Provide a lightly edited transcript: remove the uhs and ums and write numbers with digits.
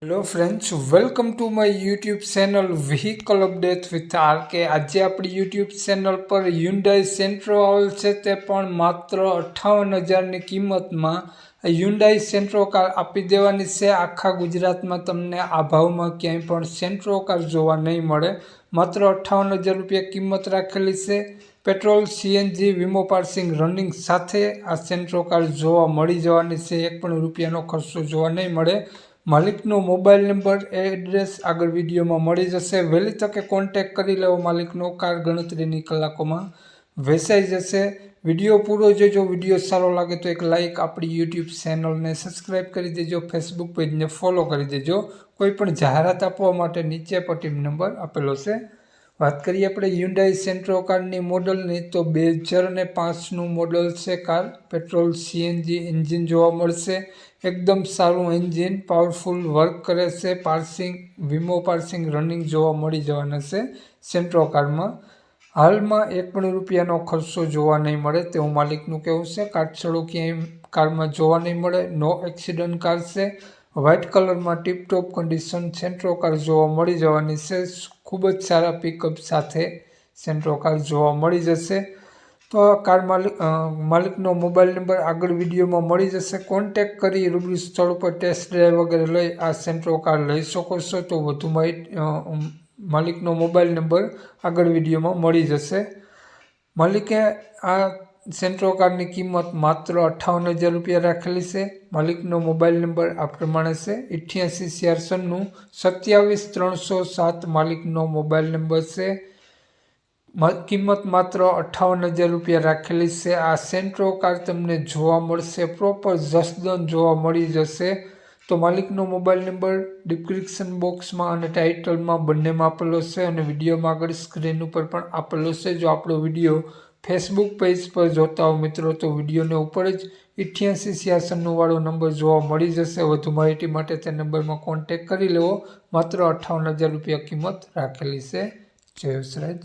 Hello friends, welcome to my YouTube channel vehicle update with RK. આજે આપણી YouTube channel પર Hyundai Santro આવેલ છે, તે પણ માત્ર 58,000ની કિંમતમાં હ્યુન્ડાઈ સેન્ટ્રો કાર આપી દેવાની છે। આખા ગુજરાતમાં તમને આ ભાવમાં ક્યાંય પણ સેન્ટ્રો કાર જોવા નહીં મળે। માત્ર 58,000 રૂપિયા કિંમત રાખેલી છે। પેટ્રોલ, સીએનજી, વીમો પાર્સિંગ રનિંગ સાથે આ સેન્ટ્રો કાર જોવા મળી જવાની છે। એક પણ રૂપિયાનો ખર્ચો જોવા નહીં મળે। માલિકનો મોબાઈલ નંબર, એડ્રેસ આગળ વિડીયોમાં મળી જશે। વહેલી તકે કોન્ટેક્ટ કરી લેવો માલિકનો। કાર ગણતરીની કલાકોમાં વેચાઈ જશે। વિડીયો પૂરો જોજો। વિડીયો સારો લાગે તો એક લાઇક, આપણી યુટ્યુબ ચેનલને સબસ્ક્રાઈબ કરી દેજો, ફેસબુક પેજને ફોલો કરી દેજો। કોઈ પણ જાહેરાત આપવા માટે નીચે પટ્ટી નંબર આપેલો છે। વાત કરીએ આપણે હ્યુન્ડાઈ સેન્ટ્રો કારની મોડલની, તો 2005નું મોડલ છે કાર। પેટ્રોલ સીએનજી એન્જિન જોવા મળશે। એકદમ સારું એન્જિન, પાવરફુલ વર્ક કરે છે। પાર્સિંગ, વીમો પાર્સિંગ રનિંગ જોવા મળી જવાના છે સેન્ટ્રો કારમાં। હાલમાં એક પણ રૂપિયાનો ખર્ચો જોવા નહીં મળે તેવું માલિકનું કહેવું છે। કાટછડો ક્યાંય કારમાં જોવા નહીં મળે। નો એક્સિડન્ટ કાર છે। વ્હાઇટ કલરમાં ટીપટોપ કન્ડિશન સેન્ટ્રો કાર જોવા મળી જવાની છે। ખૂબ જ સારા પિકઅપ સાથે સેન્ટ્રો કાર જોવા મળી જશે। તો આ કાર માલિકનો મોબાઈલ નંબર આગળ વિડીયોમાં મળી જશે। કોન્ટેક્ટ કરી રૂબરૂ સ્થળ પર ટેસ્ટ ડ્રાઈવ વગેરે લઈ આ સેન્ટ્રો કાર લઈ શકો છો। તો વધુ માહિતી માલિકનો મોબાઈલ નંબર આગળ વિડીયોમાં મળી જશે। માલિકે આ સેન્ટ્રો કારની કિંમત માત્ર 58,000 રૂપિયા રાખેલી છે। માલિકનો મોબાઈલ નંબર આ પ્રમાણે છે 88 496 27 307 માલિકનો મોબાઈલ નંબર છે। કિંમત માત્ર 58,000 રૂપિયા રાખેલી છે। આ સેન્ટ્રો કાર તમને જોવા મળશે, પ્રોપર જસદન જોવા મળી જશે। તો માલિકનો મોબાઈલ નંબર ડિસ્ક્રિપ્શન બોક્સમાં અને ટાઇટલમાં બંનેમાં આપેલો છે, અને વિડીયોમાં આગળ સ્ક્રીન ઉપર પણ આપેલો છે। જો આપણો વિડીયો ફેસબુક પેજ પર જોતા હો મિત્રો, તો વિડીયોને ઉપર જ 88 96 વાળો નંબર જોવા મળી જશે। વધુ માહિતી માટે તે નંબરમાં કોન્ટેક્ટ કરી લેવો। માત્ર 58,000 રૂપિયા કિંમત રાખેલી છે। જય વસરાજ।